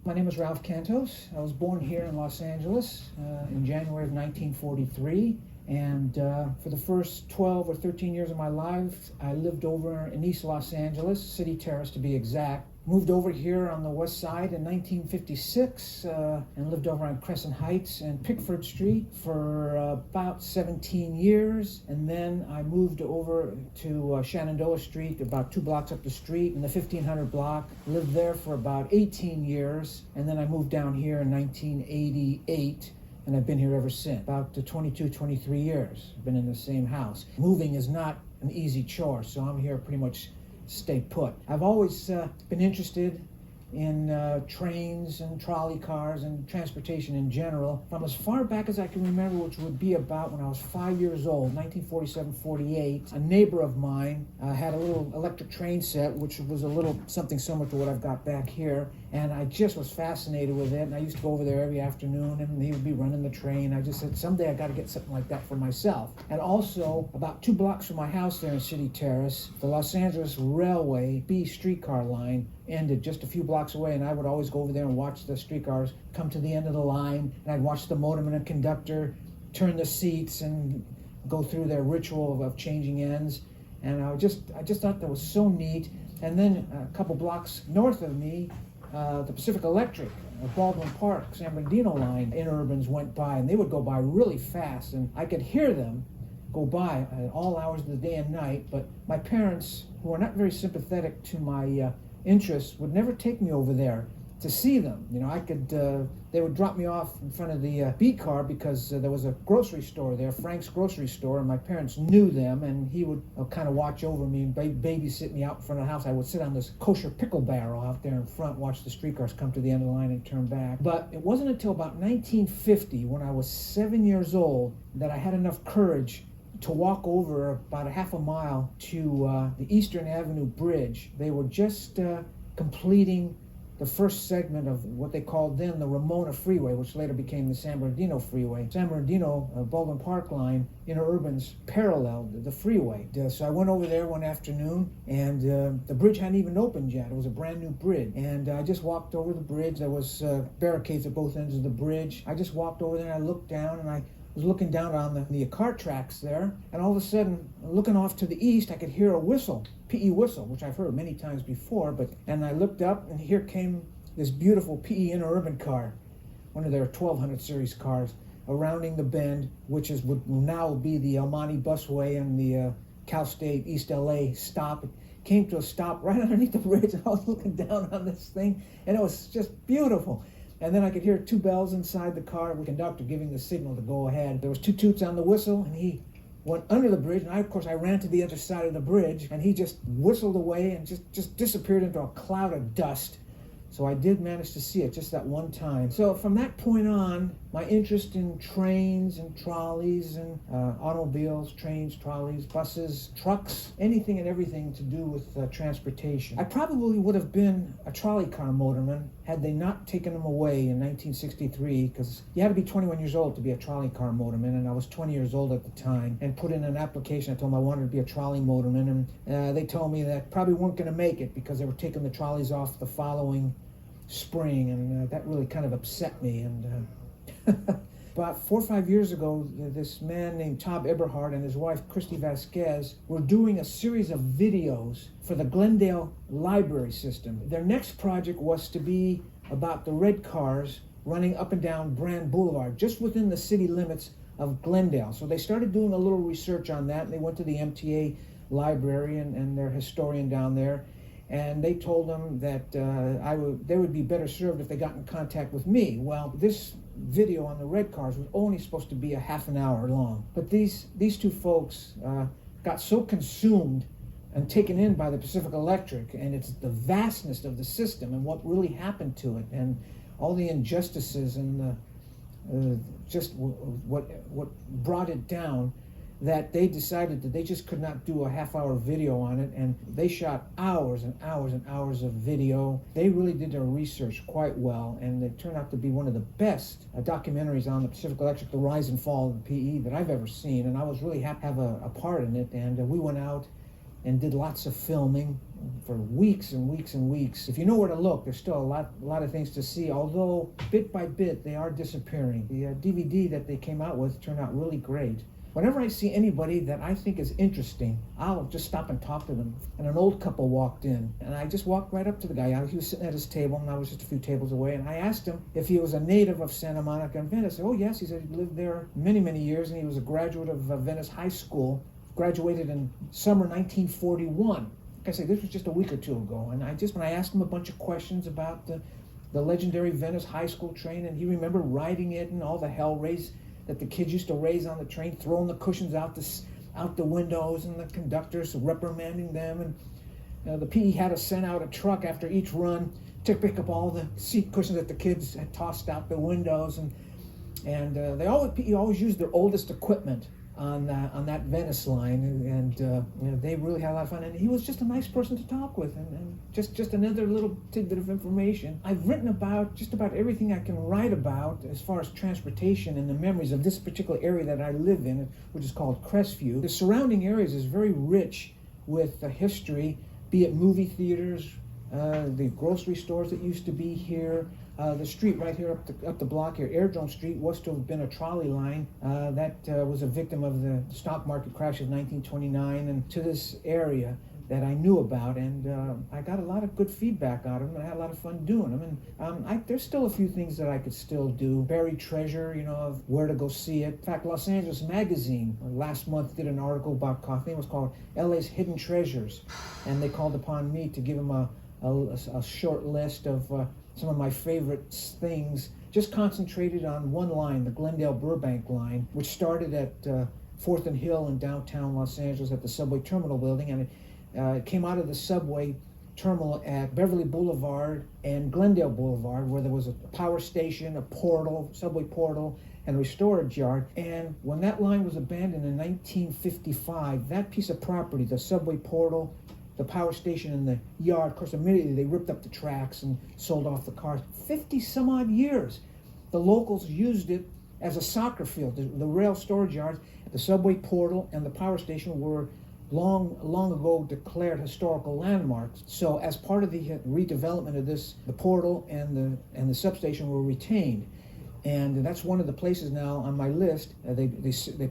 My name is Ralph Cantos. I was born here in Los Angeles in January of 1943. And for the first 12 or 13 years of my life, I lived over in East Los Angeles, City Terrace to be exact. Moved over here on the west side in 1956 and lived over on Crescent Heights and Pickford Street for about 17 years. And then I moved over to Shenandoah Street, about 2 blocks up the street in the 1500 block. Lived there for about 18 years. And then I moved down here in 1988. And I've been here ever since, about 22, 23 years. I've been in the same house. Moving is not an easy chore, so I'm here pretty much stay put. I've always been interested in trains and trolley cars and transportation in general from as far back as I can remember, which would be about when I was 5 years old, 1947-48. A neighbor of mine had a little electric train set, which was a little something similar to what I've got back here, and I just was fascinated with it, and I used to go over there every afternoon, and he would be running the train. I just said, someday I got to get something like that for myself. And also, about 2 blocks from my house there in City Terrace, the Los Angeles Railway B streetcar line ended just a few blocks away, and I would always go over there and watch the streetcars come to the end of the line, and I'd watch the motorman and conductor turn the seats and go through their ritual of changing ends, and I just thought that was so neat. And then a couple blocks north of me, the Pacific Electric, Baldwin Park, San Bernardino line interurbans went by, and they would go by really fast, and I could hear them go by at all hours of the day and night. But my parents, who are not very sympathetic to my interests, would never take me over there to see them. You know, I could, they would drop me off in front of the B car because there was a grocery store there, Frank's grocery store, and my parents knew them, and he would kind of watch over me and babysit me out in front of the house. I would sit on this kosher pickle barrel out there in front, watch the streetcars come to the end of the line and turn back. But it wasn't until about 1950, when I was 7 years old, that I had enough courage to walk over about a half a mile to the Eastern Avenue Bridge. They were just completing the first segment of what they called then the Ramona Freeway, which later became the San Bernardino Freeway. San Bernardino, Baldwin Park line, interurbans paralleled the freeway. So I went over there one afternoon, and the bridge hadn't even opened yet. It was a brand new bridge. And I just walked over the bridge. There was barricades at both ends of the bridge. I just walked over there and I looked down, and I was looking down on the car tracks there, and all of a sudden, looking off to the east, I could hear a whistle, PE whistle, which I've heard many times before, and I looked up, and here came this beautiful PE interurban car, one of their 1200 series cars, rounding the bend, which would now be the El Monte Busway and the Cal State East LA stop. It came to a stop right underneath the bridge, and I was looking down on this thing, and it was just beautiful. And then I could hear 2 bells inside the car, the conductor giving the signal to go ahead. There was 2 toots on the whistle, and he went under the bridge, and of course I ran to the other side of the bridge, and he just whistled away and just disappeared into a cloud of dust. So I did manage to see it just that one time. So from that point on, my interest in trains and trolleys and automobiles, trains, trolleys, buses, trucks, anything and everything to do with transportation. I probably would have been a trolley car motorman had they not taken them away in 1963, because you had to be 21 years old to be a trolley car motorman, and I was 20 years old at the time, and put in an application. I told them I wanted to be a trolley motorman, and they told me that probably weren't going to make it because they were taking the trolleys off the following spring, and that really kind of upset me. And about 4 or 5 years ago, this man named Tom Eberhard and his wife Christy Vasquez were doing a series of videos for the Glendale Library System. Their next project was to be about the red cars running up and down Brand Boulevard, just within the city limits of Glendale. So they started doing a little research on that, and they went to the MTA library and their historian down there, and they told them that they would be better served if they got in contact with me. Well, this video on the red cars was only supposed to be a half an hour long, but these 2 folks got so consumed and taken in by the Pacific Electric, and it's the vastness of the system and what really happened to it, and all the injustices and just what brought it down, that they decided that they just could not do a half-hour video on it, and they shot hours and hours and hours of video. They really did their research quite well, and it turned out to be one of the best documentaries on the Pacific Electric, the rise and fall of the PE, that I've ever seen, and I was really happy to have a part in it. And we went out and did lots of filming, for weeks and weeks and weeks. If you know where to look, there's still a lot of things to see, although bit by bit they are disappearing. The DVD that they came out with turned out really great. Whenever I see anybody that I think is interesting, I'll just stop and talk to them. And an old couple walked in, and I just walked right up to the guy. He was sitting at his table, and I was just a few tables away, and I asked him if he was a native of Santa Monica and Venice. I said, oh yes, he said he lived there many, many years, and he was a graduate of Venice High School, graduated in summer 1941. Like I said, this was just a week or two ago, and when I asked him a bunch of questions about the legendary Venice High School train, and he remembered riding it and all the hell raised that the kids used to raise on the train, throwing the cushions out the windows, and the conductors reprimanding them. And the PE had to send out a truck after each run to pick up all the seat cushions that the kids had tossed out the windows. And PE always used their oldest equipment on that Venice line, and they really had a lot of fun. And he was just a nice person to talk with, and just another little tidbit of information. I've written about just about everything I can write about as far as transportation and the memories of this particular area that I live in, which is called Crestview. The surrounding areas is very rich with history, be it movie theaters, the grocery stores that used to be here. The street right here up the block here, Airdrome Street, was to have been a trolley line that was a victim of the stock market crash of 1929, and to this area that I knew about, and I got a lot of good feedback out of them, and I had a lot of fun doing them. And there's still a few things that I could still do. Buried treasure, of where to go see it. In fact, Los Angeles Magazine last month did an article about coffee. It was called LA's Hidden Treasures, and they called upon me to give them a short list of some of my favorite things, just concentrated on one line, the Glendale-Burbank line, which started at 4th and Hill in downtown Los Angeles at the subway terminal building, and it came out of the subway terminal at Beverly Boulevard and Glendale Boulevard, where there was a power station, a portal, subway portal, and a storage yard. And when that line was abandoned in 1955, that piece of property, the subway portal, the power station, and the yard, of course, immediately they ripped up the tracks and sold off the cars. 50 some odd years. The locals used it as a soccer field. The rail storage yards, the subway portal, and the power station were long ago declared historical landmarks. So as part of the redevelopment of this, the portal and the substation were retained. And that's one of the places now on my list. They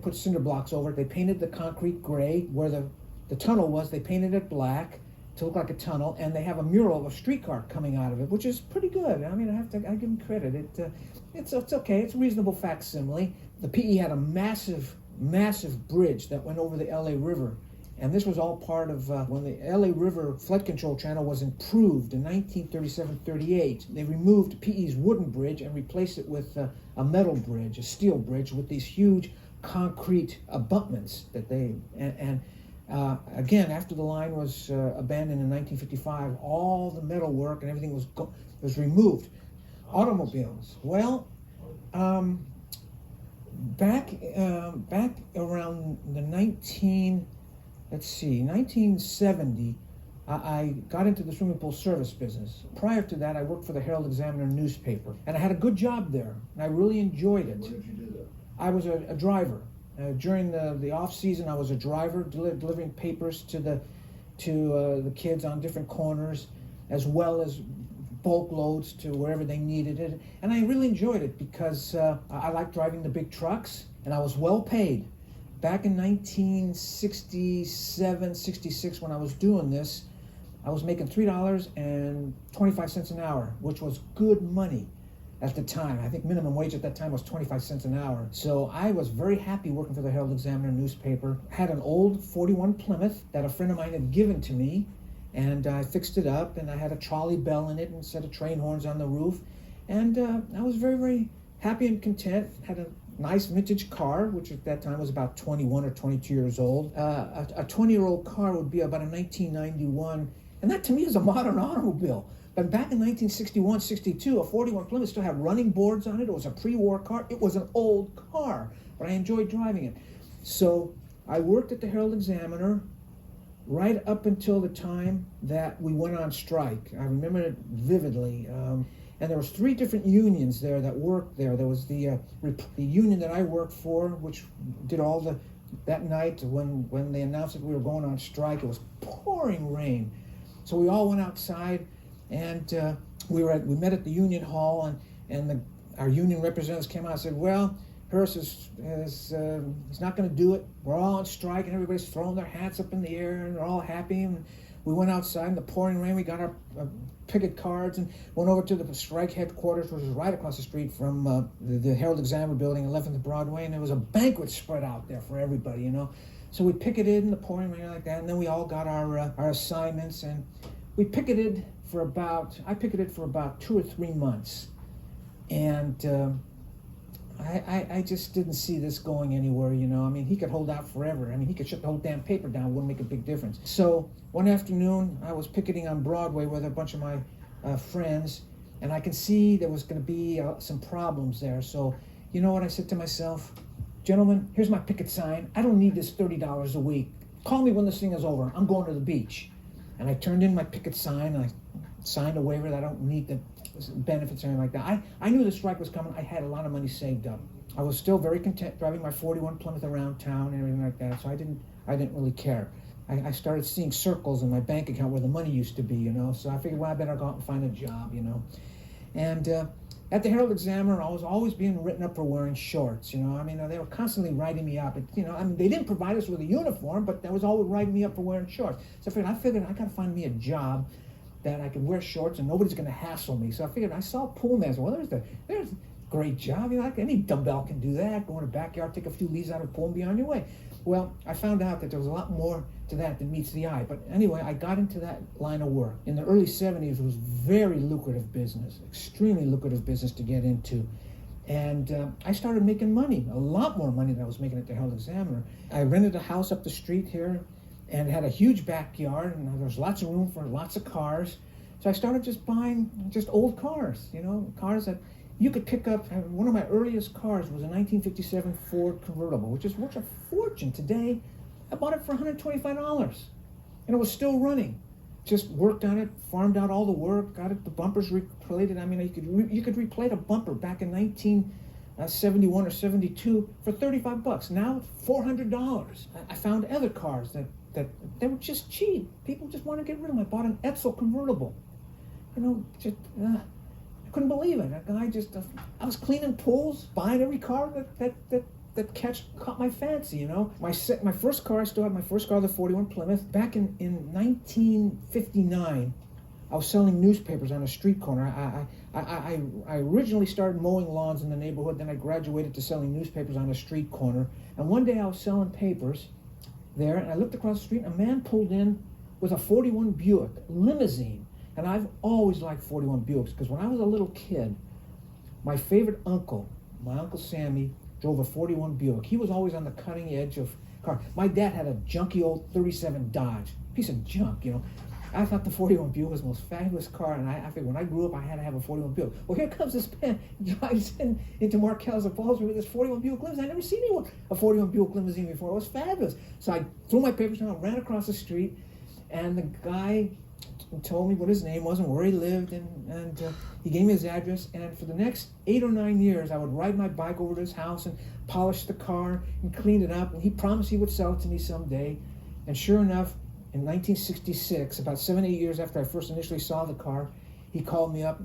put cinder blocks over it. They painted the concrete gray where the tunnel was. They painted it black to look like a tunnel, and they have a mural of a streetcar coming out of it, which is pretty good. I mean, I give them credit. It's okay. It's a reasonable facsimile. The PE had a massive bridge that went over the LA River, and this was all part of when the LA River flood control channel was improved in 1937-38. They removed PE's wooden bridge and replaced it with a metal bridge, a steel bridge with these huge concrete abutments that they again, after the line was abandoned in 1955, all the metal work and everything was removed. Automobiles. Well, back around the 1970, I got into the swimming pool service business. Prior to that, I worked for the Herald Examiner newspaper, and I had a good job there, and I really enjoyed it. What did you do there? I was a driver. During the off season, I was a driver delivering papers to the kids on different corners, as well as bulk loads to wherever they needed it. And I really enjoyed it because I liked driving the big trucks, and I was well paid. Back in 1967, 66, when I was doing this, I was making $3.25 an hour, which was good money at the time. I think minimum wage at that time was 25 cents an hour. So I was very happy working for the Herald Examiner newspaper. Had an old 41 Plymouth that a friend of mine had given to me, and I fixed it up, and I had a trolley bell in it and a set of train horns on the roof. And I was very, very happy and content. Had a nice vintage car, which at that time was about 21 or 22 years old. A 20-year-old car would be about a 1991, and that to me is a modern automobile. But back in 1961, 62, a 41 Plymouth still had running boards on it. It was a pre-war car. It was an old car, but I enjoyed driving it. So I worked at the Herald Examiner right up until the time that we went on strike. I remember it vividly. And there was 3 different unions there that worked there. There was the union that I worked for, which did all that night when they announced that we were going on strike. It was pouring rain. So we all went outside, and we met at the Union Hall, and our union representatives came out and said, well, Hearst he's not going to do it. We're all on strike, and everybody's throwing their hats up in the air, and they're all happy. And we went outside in the pouring rain. We got our picket cards and went over to the strike headquarters, which was right across the street from the Herald Examiner building on 11th and Broadway, and there was a banquet spread out there for everybody, you know. So we picketed in the pouring rain like that, and then we all got our assignments, and we picketed for about 2 or 3 months, and I just didn't see this going anywhere, you know. I mean, he could hold out forever. I mean, he could shut the whole damn paper down. It wouldn't make a big difference. So one afternoon, I was picketing on Broadway with a bunch of my friends, and I can see there was going to be some problems there. So, you know what? I said to myself, gentlemen, here's my picket sign. I don't need this $30 a week. Call me when this thing is over. I'm going to the beach. And I turned in my picket sign, and I signed a waiver that I don't need the benefits or anything like that. I knew the strike was coming. I had a lot of money saved up. I was still very content driving my 41 Plymouth around town and everything like that, so I didn't really care. I started seeing circles in my bank account where the money used to be, you know, so I figured, well, I better go out and find a job, you know. And at the Herald Examiner, I was always being written up for wearing shorts, you know. I mean, they were constantly writing me up. You know, I mean, they didn't provide us with a uniform, but they was always writing me up for wearing shorts. So I figured I got to find me a job that I could wear shorts and nobody's going to hassle me. So I figured I saw pool management. Well, there's a great job. You know, any dumbbell can do that. Go in the backyard, take a few leaves out of the pool and be on your way. Well, I found out that there was a lot more to that than meets the eye. But anyway, I got into that line of work. In the early 70s, it was very lucrative business, extremely lucrative business to get into. And I started making money, a lot more money than I was making at the Herald Examiner. I rented a house up the street here, and it had a huge backyard, and there was lots of room for lots of cars. So I started just buying just old cars, you know, cars that you could pick up. One of my earliest cars was a 1957 Ford convertible, which is worth a fortune today. I bought it for $125, and it was still running. Just worked on it, farmed out all the work, got it, the bumpers replated. I mean, you could replate a bumper back in 1971 or 72 for $35. Now it's $400. I found other cars that they were just cheap. People just want to get rid of them. I bought an Edsel convertible. You know, just I couldn't believe it. That guy just I was cleaning pools, buying every car that caught my fancy. You know, my first car, I still had my first car, the 41 Plymouth. Back in 1959, I was selling newspapers on a street corner. I originally started mowing lawns in the neighborhood. Then I graduated to selling newspapers on a street corner. And one day I was selling papers there, and I looked across the street, and a man pulled in with a 41 Buick limousine. And I've always liked 41 Buicks, because when I was a little kid, my favorite uncle, my Uncle Sammy, drove a 41 Buick. He was always on the cutting edge of cars. My dad had a junky old 37 Dodge, piece of junk, you know. I thought the 41 Buick was the most fabulous car, and I figured when I grew up, I had to have a 41 Buick. Well, here comes this man, drives into Markel's upholstery with this 41 Buick limousine. I'd never seen a 41 Buick limousine before. It was fabulous. So I threw my papers down, ran across the street, and the guy told me what his name was and where he lived, and he gave me his address. And for the next 8 or 9 years, I would ride my bike over to his house and polish the car and clean it up, and he promised he would sell it to me someday. And sure enough, in 1966, about 7 or 8 years after I first initially saw the car, he called me up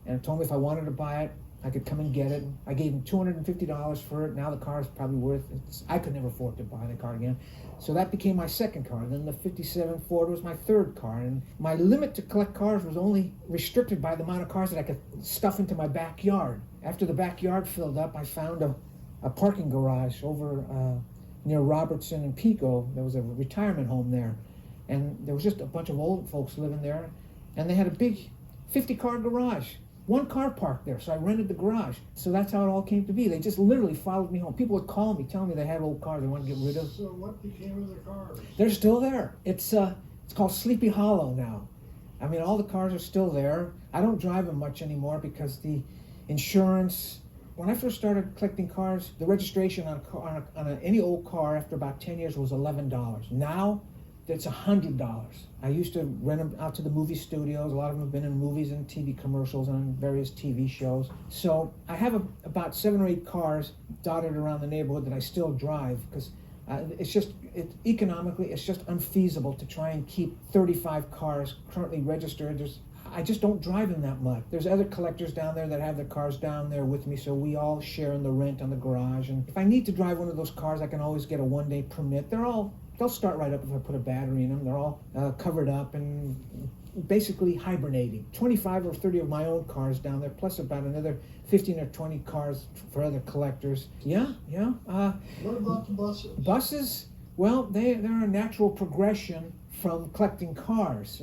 and told me if I wanted to buy it, I could come and get it. I gave him $250 for it. Now the car is probably worth, I could never afford to buy the car again. So that became my second car. Then the 57 Ford was my third car. And my limit to collect cars was only restricted by the amount of cars that I could stuff into my backyard. After the backyard filled up, I found a parking garage over near Robertson and Pico. There was a retirement home there. And there was just a bunch of old folks living there. And they had a big 50-car garage. One car parked there, so I rented the garage. So that's how it all came to be. They just literally followed me home. People would call me, telling me they had old cars they wanted to get rid of. So what became of the cars? They're still there. It's called Sleepy Hollow now. I mean, all the cars are still there. I don't drive them much anymore because the insurance. When I first started collecting cars, the registration on any old car after about 10 years was $11. Now, it's $100. I used to rent them out to the movie studios. A lot of them have been in movies and TV commercials and various TV shows. So I have about 7 or 8 cars dotted around the neighborhood that I still drive because Economically, it's just unfeasible to try and keep 35 cars currently registered. I just don't drive them that much. There's other collectors down there that have their cars down there with me, so we all share in the rent on the garage. And if I need to drive one of those cars, I can always get a one-day permit. They'll start right up if I put a battery in them. They're all covered up and basically hibernating. 25 or 30 of my own cars down there, plus about another 15 or 20 cars for other collectors. Yeah. What about the buses? Buses, well, they're a natural progression from collecting cars.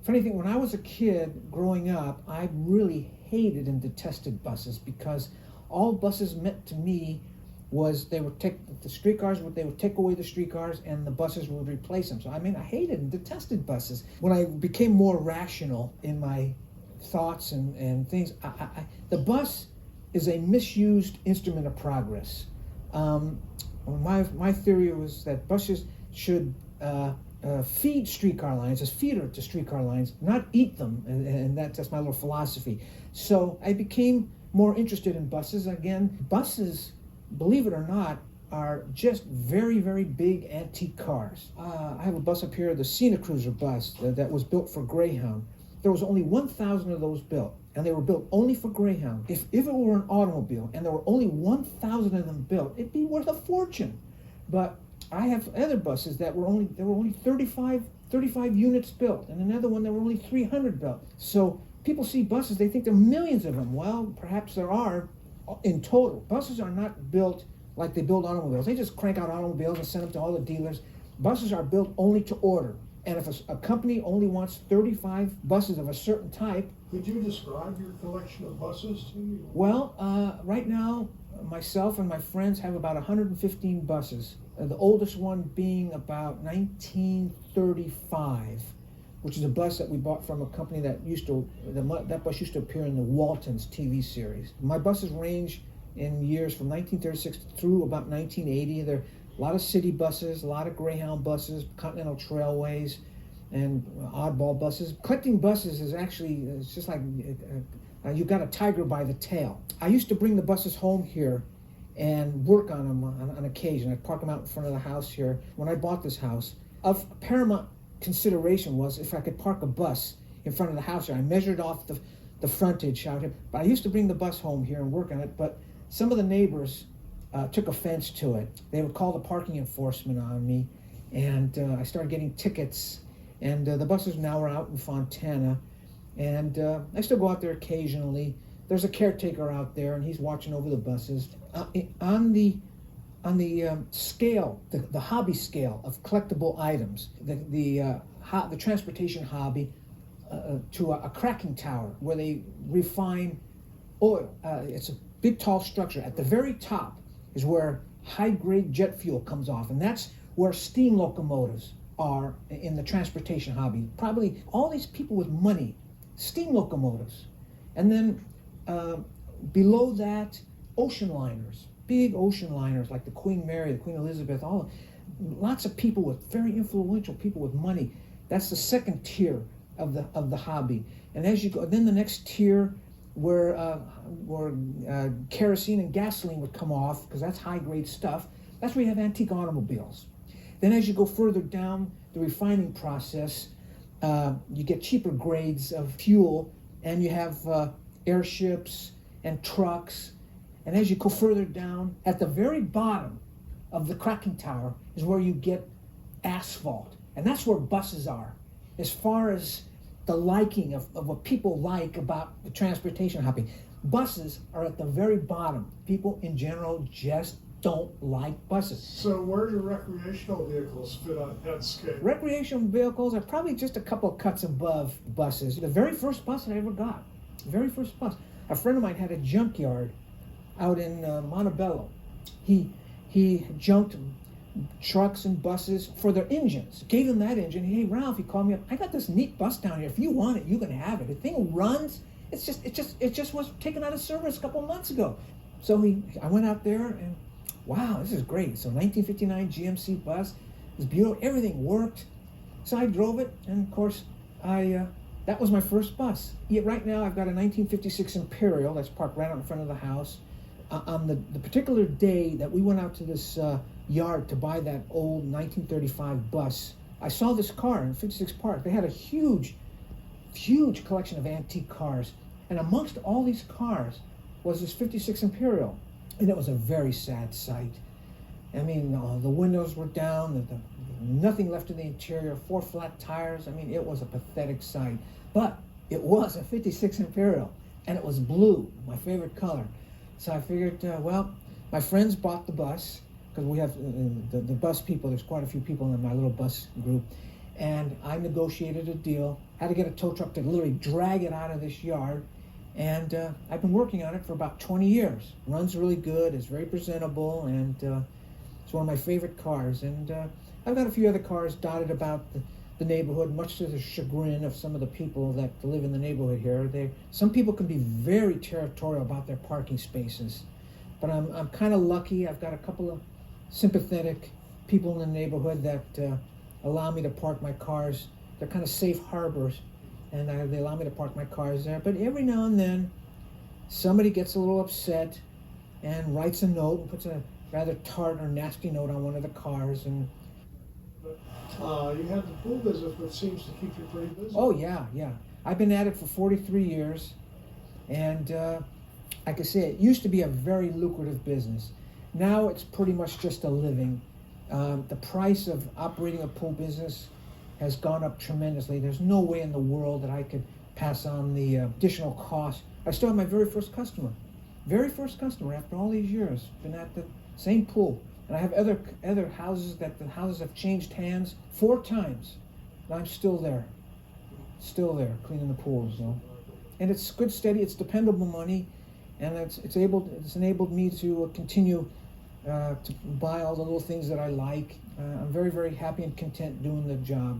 Funny thing, when I was a kid growing up, I really hated and detested buses because all buses meant to me was they would take the streetcars, they would take away the streetcars and the buses would replace them. So I hated and detested buses. When I became more rational in my thoughts and things, the bus is a misused instrument of progress. My theory was that buses should feed streetcar lines, as feeder to streetcar lines, not eat them, and that's my little philosophy. So I became more interested in buses. Again, buses, believe it or not, are just very, very big antique cars. I have a bus up here, the Cena Cruiser bus that was built for Greyhound. There was only 1,000 of those built, and they were built only for Greyhound. If it were an automobile and there were only 1,000 of them built, it'd be worth a fortune. But I have other buses that were only 35 units built, and another one that were only 300 built. So people see buses, they think there are millions of them. Well, perhaps there are in total. Buses are not built like they build automobiles. They just crank out automobiles and send them to all the dealers. Buses are built only to order. And if a company only wants 35 buses of a certain type... Could you describe your collection of buses to me? Well, right now, myself and my friends have about 115 buses. The oldest one being about 1935, which is a bus that we bought from a company that that bus used to appear in the Waltons TV series. My buses range in years from 1936 through about 1980. There are a lot of city buses, a lot of Greyhound buses, Continental Trailways, and oddball buses. Collecting buses is actually, it's just like you got a tiger by the tail. I used to bring the buses home here and work on them on occasion. I'd park them out in front of the house here. When I bought this house, of paramount consideration was if I could park a bus in front of the house here. I measured off the frontage out here. But I used to bring the bus home here and work on it, but some of the neighbors took offense to it. They would call the parking enforcement on me, and I started getting tickets. And the buses now are out in Fontana, and I still go out there occasionally. There's a caretaker out there, and he's watching over the buses. On the scale, the hobby scale of collectible items, the transportation hobby, to a cracking tower where they refine oil. It's a big, tall structure. At the very top is where high-grade jet fuel comes off, and that's where steam locomotives are in the transportation hobby. Probably all these people with money, steam locomotives. And then below that, ocean liners, big ocean liners like the Queen Mary, the Queen Elizabeth, lots of people very influential people with money. That's the second tier of the hobby. And as you go, then the next tier where kerosene and gasoline would come off, because that's high-grade stuff, that's where you have antique automobiles. Then as you go further down the refining process, you get cheaper grades of fuel, and you have airships and trucks. And as you go further down, at the very bottom of the cracking tower is where you get asphalt. And that's where buses are, as far as the liking of what people like about the transportation hobby. Buses are at the very bottom. People in general just don't like buses. So where do recreational vehicles fit on that scale? Recreational vehicles are probably just a couple of cuts above buses. The very first bus I ever got, a friend of mine had a junkyard out in Montebello. He junked trucks and buses for their engines. Gave him that engine. Hey, Ralph, he called me up. I got this neat bus down here. If you want it, you can have it. The thing runs. It just was taken out of service a couple months ago. So I went out there and wow, this is great. So 1959 GMC bus. It was beautiful. Everything worked. So I drove it, and of course, that was my first bus. Yet right now, I've got a 1956 Imperial that's parked right out in front of the house. On the particular day that we went out to this yard to buy that old 1935 bus, I saw this car in 56 Park. They had a huge collection of antique cars. And amongst all these cars was this 56 Imperial. And it was a very sad sight. I mean, the windows were down, nothing left in the interior, 4 flat tires. I mean, it was a pathetic sight. But it was a 56 Imperial, and it was blue, my favorite color. So I figured, well, my friends bought the bus, because we have the bus people, there's quite a few people in my little bus group, and I negotiated a deal, had to get a tow truck to literally drag it out of this yard, and I've been working on it for about 20 years. Runs really good, it's very presentable, and it's one of my favorite cars. And I've got a few other cars dotted about the neighborhood, much to the chagrin of some of the people that live in the neighborhood here. Some people can be very territorial about their parking spaces, but I'm kind of lucky. I've got a couple of sympathetic people in the neighborhood that allow me to park my cars. They're kind of safe harbors, and they allow me to park my cars there. But every now and then, somebody gets a little upset and writes a note and puts a rather tart or nasty note on one of the cars. And you had the pool business, which seems to keep you pretty busy. oh yeah. I've been at it for 43 years, and like I say, it used to be a very lucrative business. Now it's pretty much just a living. The price of operating a pool business has gone up tremendously. There's no way in the world that I could pass on the additional cost. I still have my very first customer after all these years. Been at the same pool, and I have other houses that the houses have changed hands 4 times, and I'm still there cleaning the pools. And it's good, steady, it's dependable money, and it's enabled me to continue to buy all the little things that I like. I'm very, very happy and content doing the job.